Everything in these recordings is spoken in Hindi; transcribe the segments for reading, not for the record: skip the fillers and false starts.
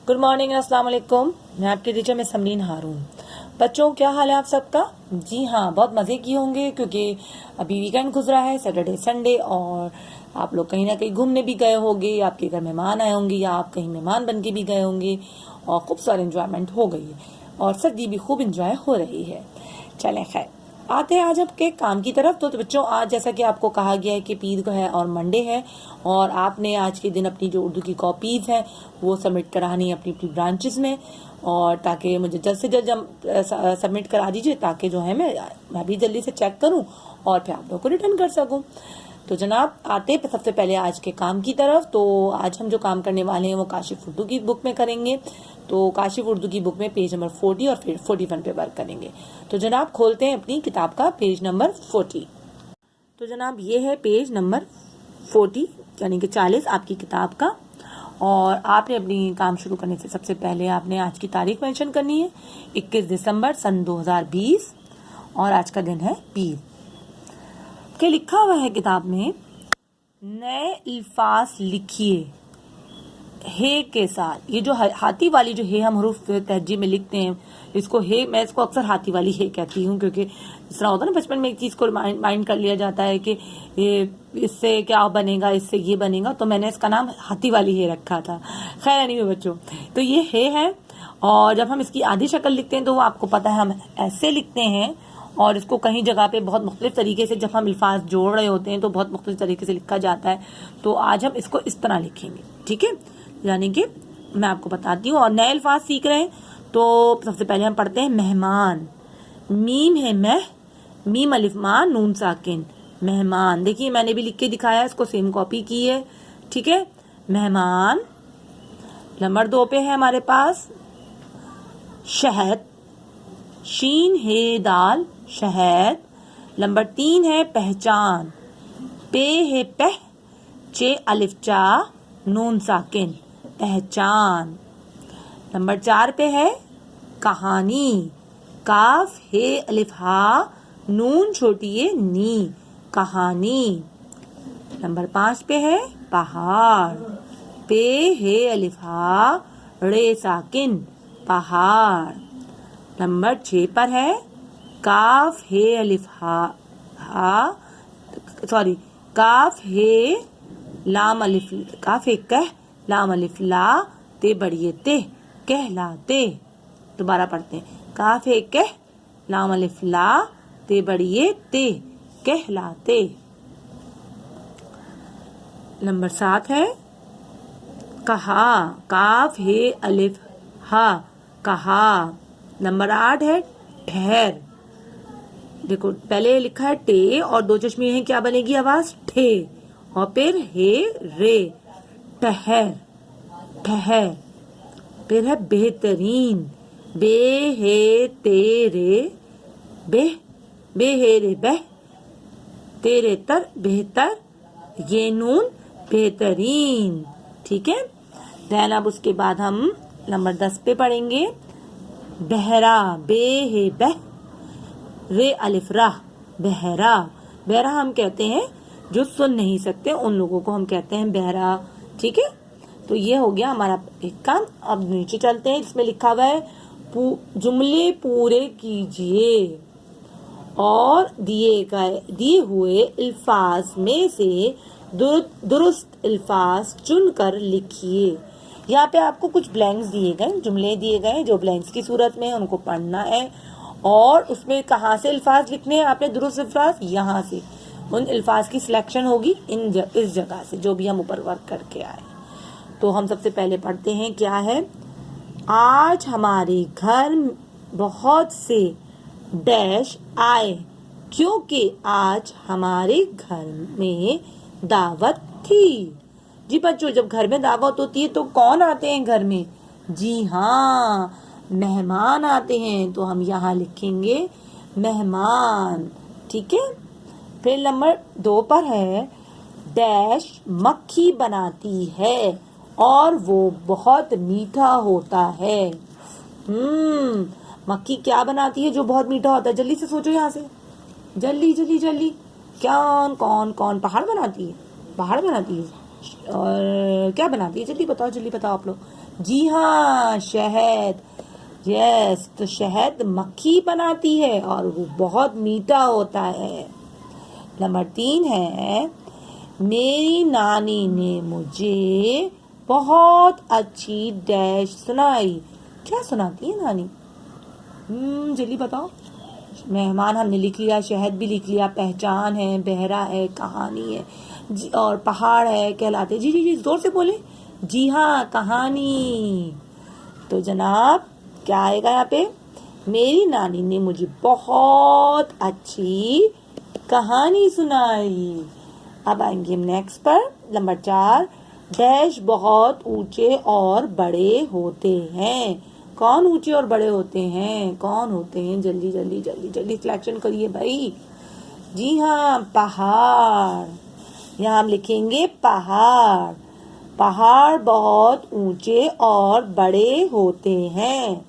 गुड मॉर्निंग, अस्सलाम वालेकुम। मैं आपकी टीचर में समरीन हारून। बच्चों, क्या हाल है आप सबका? जी हाँ, बहुत मज़े किए होंगे क्योंकि अभी वीकेंड गुजरा है, सैटरडे संडे, और आप लोग कहीं ना कहीं घूमने भी गए होंगे, आपके घर मेहमान आए होंगे या आप कहीं मेहमान बन के भी गए होंगे और खूब सारी इंजॉयमेंट हो गई है और सर्दी भी खूब इंजॉय हो रही है। चलें, खैर आते हैं आज आपके काम की तरफ। तो बच्चों, आज जैसा कि आपको कहा गया है कि पीर को है और मंडे है, और आपने आज के दिन अपनी जो उर्दू की कॉपीज़ हैं वो सबमिट करानी है अपनी अपनी ब्रांचेस में, और ताकि मुझे जल्द से जल्द सबमिट करा दीजिए ताकि जो है मैं भी जल्दी से चेक करूं और फिर आप लोग को रिटर्न कर सकूं। तो जनाब, आते सबसे पहले आज के काम की तरफ। तो आज हम जो काम करने वाले हैं वो काशिफ उर्दू की बुक में करेंगे। तो काशिफ उर्दू की बुक में पेज नंबर 40 और फिर 41 पे वर्क करेंगे। तो जनाब, खोलते हैं अपनी किताब का पेज नंबर 40। तो जनाब, ये है पेज नंबर 40 यानी कि 40 आपकी किताब का। और आपने अपनी काम शुरू करने से सबसे पहले आपने आज की तारीख मेंशन करनी है, 21 दिसंबर सन 2020, और आज का दिन है पीर के। लिखा हुआ है किताब में, नए अल्फाज लिखिए हे के साथ। ये जो हाथी वाली जो हे हम हरूफ तहजी में लिखते हैं, इसको हे, मैं इसको अक्सर हाथी वाली हे कहती हूँ क्योंकि इस तरह होता है ना, बचपन में एक चीज को माइंड कर लिया जाता है कि ये इससे क्या बनेगा, इससे ये बनेगा, तो मैंने इसका नाम हाथी वाली हे रखा था। खैर नहीं बच्चों, तो ये हे है। और जब हम इसकी आधी शक्ल लिखते हैं तो वो आपको पता है हम ऐसे लिखते हैं, और इसको कहीं जगह पे बहुत मुख्तलिफ तरीके से जब हम अल्फाज जोड़ रहे होते हैं तो बहुत मुख्तलिफ तरीके से लिखा जाता है। तो आज हम इसको इस तरह लिखेंगे, ठीक है? यानी कि मैं आपको बताती हूँ। और नए अल्फाज सीख रहे हैं तो सबसे पहले हम पढ़ते हैं मेहमान। मीम है मह, मीम अलिफ मां नून साकिन, मेहमान। देखिए मैंने भी लिख के दिखाया, इसको सेम कॉपी की है, ठीक है? मेहमान। नंबर 2 पे है हमारे पास शहद, शीन है दाल, शहद। नंबर 3 है पहचान, पे है पह, चे अलिफ चा नून साकिन, पहचान। नंबर 4 पे है कहानी, काफ है अलिफ हा नून छोटी है नी, कहानी। नंबर 5 पे है पहाड़, पे है अलिफ हा रे साकिन, पहाड़। नंबर 6 पर है काफ है अलिफ काफ है लाम अलिफ, काफ है कह, लाम अलिफ ला, ते बड़िए ते, कहलाते। दोबारा पढ़ते हैं, काफ है कह, लाम अलिफ ला, ते बड़िए ते, कहलाते। नंबर 7 है कहा, काफ है अलिफ हा, कहा। नंबर 8 है ठहर। देखो पहले लिखा है टे और 2 चश्मे हैं, क्या बनेगी आवाज? ठे। और फिर हे रे, ठहर, ठहर। फिर है बेहतरीन, बे हे तेरे बेह, बे हे रे बेह, तेरे तर बेहतर, ये नून बेहतरीन, ठीक है? देन अब उसके बाद हम नंबर 10 पे पढ़ेंगे बहरा, बे है बह, रे अलिफ राह, बहरा। बहरा हम कहते हैं जो सुन नहीं सकते, उन लोगों को हम कहते हैं बहरा, ठीक है? तो ये हो गया हमारा एक काम। अब नीचे चलते हैं, इसमें लिखा हुआ है जुमले पूरे कीजिए और दिए हुए अल्फाज में से दुरुस्त अल्फाज चुनकर लिखिए। यहाँ पे आपको कुछ ब्लैंक्स दिए गए, जुमले दिए गए, जो ब्लैंक्स की सूरत में उनको पढ़ना है, और उसमें कहाँ से अल्फाज लिखने हैं आपने दुरुस्त अल्फाज, यहाँ से उन अल्फाज की सिलेक्शन होगी इस जगह से जो भी हम ऊपर वर्क करके आए। तो हम सबसे पहले पढ़ते हैं, क्या है? आज हमारे घर बहुत से डैश आए क्योंकि आज हमारे घर में दावत थी। जी बच्चों, जब घर में दावत होती है तो कौन आते हैं घर में? जी हाँ, मेहमान आते हैं। तो हम यहाँ लिखेंगे मेहमान, ठीक है? फिर नंबर 2 पर है डैश मक्खी बनाती है और वो बहुत मीठा होता है। मक्खी क्या बनाती है जो बहुत मीठा होता है? जल्दी से सोचो यहाँ से, जल्दी जल्दी जल्दी। कौन कौन कौन? पहाड़ बनाती है, पहाड़ बनाती है। और क्या बनाती है? जल्दी बताओ, जल्दी बताओ आप लोग। जी हाँ, शहद। यस, तो शहद मक्खी बनाती है और वो बहुत मीठा होता है। नंबर 3 है, मेरी नानी ने मुझे बहुत अच्छी डैश सुनाई। क्या सुनाती है नानी? जल्दी बताओ। मेहमान हमने लिख लिया, शहद भी लिख लिया, पहचान है, बहरा है, कहानी है जी, और पहाड़ है, कहलाते। जी जी जी, जोर से बोले। जी हाँ, कहानी। तो जनाब क्या आएगा यहाँ पे? मेरी नानी ने मुझे बहुत अच्छी कहानी सुनाई। अब आएंगे हम नेक्स्ट पर, नंबर 4। डैश बहुत ऊंचे और बड़े होते हैं। कौन ऊंचे और बड़े होते हैं? कौन होते हैं? जल्दी जल्दी जल्दी जल्दी सिलेक्शन करिए भाई। जी हाँ, पहाड़। यहाँ हम लिखेंगे पहाड़। पहाड़ बहुत ऊंचे और बड़े होते हैं।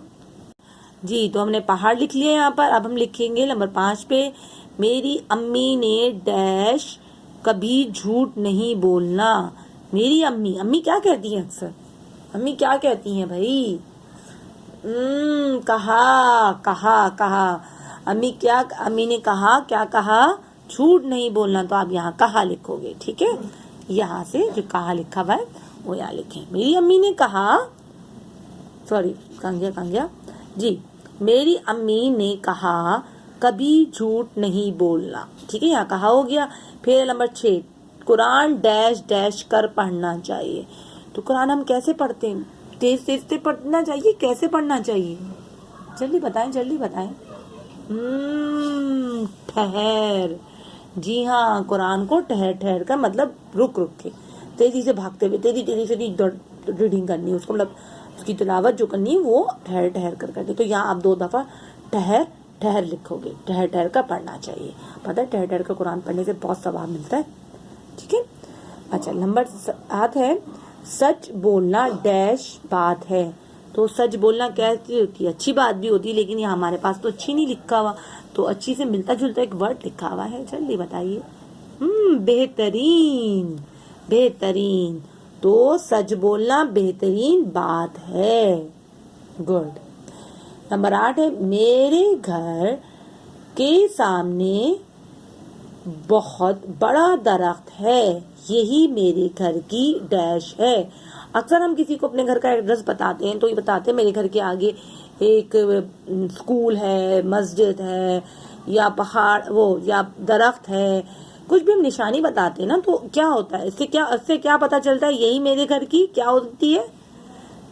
जी, तो हमने पहाड़ लिख लिया यहाँ पर। अब हम लिखेंगे नंबर 5 पे, मेरी अम्मी ने डैश कभी झूठ नहीं बोलना। मेरी अम्मी, अम्मी क्या कहती हैं अक्सर? अम्मी क्या कहती हैं भाई? कहा कहा कहा। अम्मी ने कहा, क्या कहा? झूठ नहीं बोलना। तो आप यहाँ कहा लिखोगे, ठीक है? यहाँ से जो कहा लिखा हुआ है वो यहाँ लिखें। मेरी अम्मी ने कहा, सॉरी कहाँ गया जी, मेरी अम्मी ने कहा कभी झूठ नहीं बोलना। ठीक है, यहाँ कहा हो गया। फिर नंबर 6, कुरान डैश डैश कर पढ़ना चाहिए। तो कुरान हम कैसे पढ़ते हैं? तेज तेज से पढ़ना चाहिए, कैसे पढ़ना चाहिए? जल्दी बताएं, जल्दी बताएं। ठहर। जी हाँ, कुरान को ठहर ठहर कर, मतलब रुक रुक के, तेजी से भागते हुए, तेजी तेजी से रीडिंग करनी है उसको, मतलब उसकी तिलावत जो करनी है वो ठहर ठहर कर करते। तो यहाँ आप 2 दफा ठहर ठहर लिखोगे, ठहर ठहर कर पढ़ना चाहिए। पता है, ठहर ठहर कर कुरान पढ़ने से बहुत सवाब मिलता है। ठीक है, अच्छा नंबर 7 है, सच बोलना डैश बात है। तो सच बोलना कैसी होती है? अच्छी बात भी होती है, लेकिन यहाँ हमारे पास तो अच्छी नहीं लिखा हुआ, तो अच्छी से मिलता जुलता एक वर्ड लिखा हुआ है। जल्दी बताइए। बेहतरीन। बेहतरीन, तो सच बोलना बेहतरीन बात है। गुड। नंबर 8 है, मेरे घर के सामने बहुत बड़ा दरख्त है, यही मेरे घर की डैश है। अक्सर हम किसी को अपने घर का एड्रेस बताते हैं तो ये बताते हैं मेरे घर के आगे एक स्कूल है, मस्जिद है, या पहाड़ या दरख्त है। कुछ भी हम निशानी बताते हैं ना, तो क्या होता है, इससे क्या पता चलता है? यही मेरे घर की क्या होती है?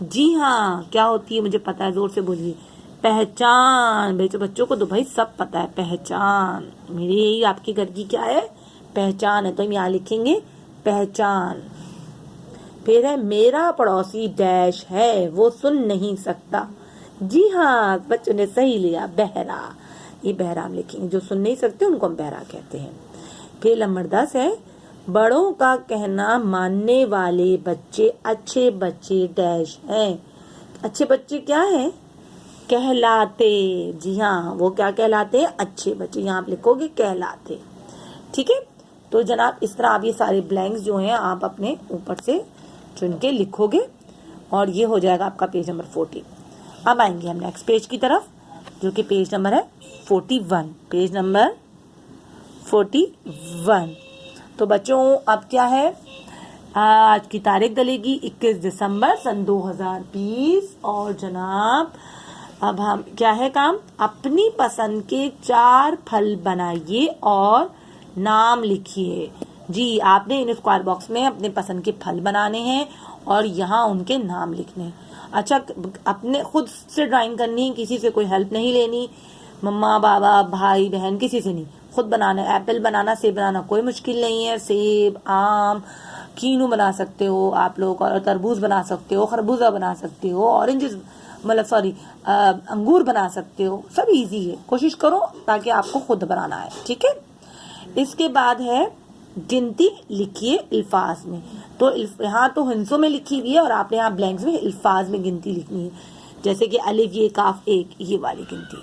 जी हाँ, क्या होती है? मुझे पता है, जोर से बोलिए। पहचान। बच्चों को तो भाई सब पता है, पहचान। मेरी यही आपके घर की क्या है? पहचान है। तो हम यहाँ लिखेंगे पहचान। फिर है, मेरा पड़ोसी डैश है, वो सुन नहीं सकता। जी हाँ, बच्चों ने सही लिया, बहरा। ये बहरा हम लिखेंगे, जो सुन नहीं सकते उनको हम बहरा कहते हैं। फिर नंबर 10 है, बड़ों का कहना मानने वाले बच्चे अच्छे बच्चे डैश हैं। अच्छे बच्चे क्या हैं? कहलाते। जी हाँ, वो क्या कहलाते हैं? अच्छे बच्चे। यहाँ आप लिखोगे कहलाते। ठीक है, तो जनाब इस तरह आप ये सारे ब्लैंक्स जो हैं आप अपने ऊपर से चुन के लिखोगे और ये हो जाएगा आपका पेज नंबर 40। अब आएंगे हम नेक्स्ट पेज की तरफ, जो कि पेज नंबर है 41। Page number 41। तो बच्चों अब क्या है, आज की तारीख डलेगी 21 दिसंबर सन 2020। और जनाब अब हम क्या है काम, अपनी पसंद के 4 फल बनाइए और नाम लिखिए। जी, आपने इन स्क्वायर बॉक्स में अपने पसंद के फल बनाने हैं और यहाँ उनके नाम लिखने हैं। अच्छा, अपने खुद से ड्राइंग करनी है, किसी से कोई हेल्प नहीं लेनी, मम्मा पापा भाई बहन किसी से नहीं, खुद बनाना है। एप्पल बनाना, सेब बनाना कोई मुश्किल नहीं है। सेब, आम, कीनू बना सकते हो आप लोग, और तरबूज बना सकते हो, खरबूजा बना सकते हो, ऑरेंजेस अंगूर बना सकते हो। सब इजी है, कोशिश करो ताकि आपको खुद बनाना है। ठीक है, इसके बाद है गिनती लिखिए अल्फाज में। तो यहाँ तो हिंसों में लिखी हुई है और आपने यहाँ ब्लैंक्स में अल्फाज में गिनती लिखनी है। जैसे कि अलिफ ये काफ एक, ये वाली गिनती,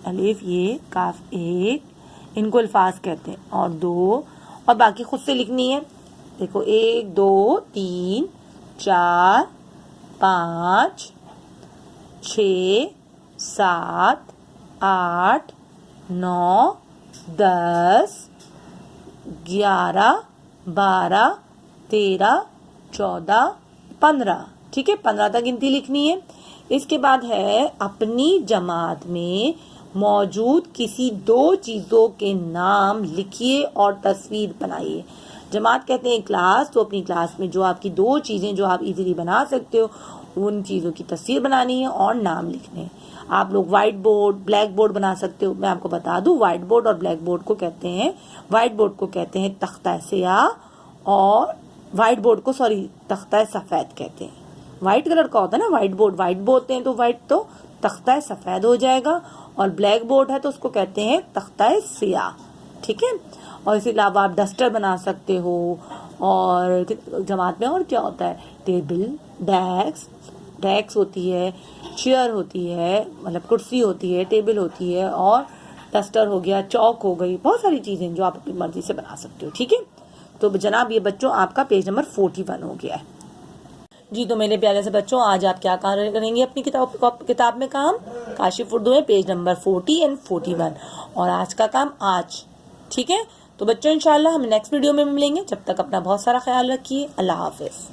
अलिफ ये काफ एक, इनको अल्फाज कहते हैं। और 2, और बाकी खुद से लिखनी है। देखो 1 2 3 4 5 6 7 8 9 10 11 12 13 14 15। ठीक है, 15 तक गिनती लिखनी है। इसके बाद है अपनी जमात में मौजूद किसी 2 चीज़ों के नाम लिखिए और तस्वीर बनाइए। जमात कहते हैं क्लास, तो अपनी क्लास में जो आपकी 2 चीज़ें जो आप इजीली बना सकते हो उन चीज़ों की तस्वीर बनानी है और नाम लिखने हैं। आप लोग व्हाइट बोर्ड, ब्लैक बोर्ड बना सकते हो। मैं आपको बता दूं, व्हाइट बोर्ड और ब्लैक बोर्ड को कहते हैं, व्हाइट बोर्ड को कहते हैं तख्ता स्याह और व्हाइट बोर्ड को तख्ता सफ़ेद कहते हैं। व्हाइट कलर का होता है ना व्हाइट बोर्ड, व्हाइट बोलते हैं तो व्हाइट तो तख्ता सफ़ेद हो जाएगा, और ब्लैक बोर्ड है तो उसको कहते हैं तख्ता स्याह। ठीक है, और इसके अलावा आप डस्टर बना सकते हो। और जमात में और क्या होता है, टेबल, डेस्क होती है, चेयर होती है, मतलब कुर्सी होती है, टेबल होती है, और डस्टर हो गया, चौक हो गई, बहुत सारी चीज़ें जो आप अपनी मर्जी से बना सकते हो। ठीक है, तो जनाब ये बच्चों आपका पेज नंबर 41 हो गया है जी। तो मेरे प्यारे से बच्चों, आज आप क्या करेंगे अपनी किताब में काम, काशिफ उर्दू में पेज नंबर 40 और 41, और आज का काम आज। ठीक है, तो बच्चों इंशाल्लाह हम नेक्स्ट वीडियो में मिलेंगे। जब तक अपना बहुत सारा ख्याल रखिए। अल्लाह हाफिज।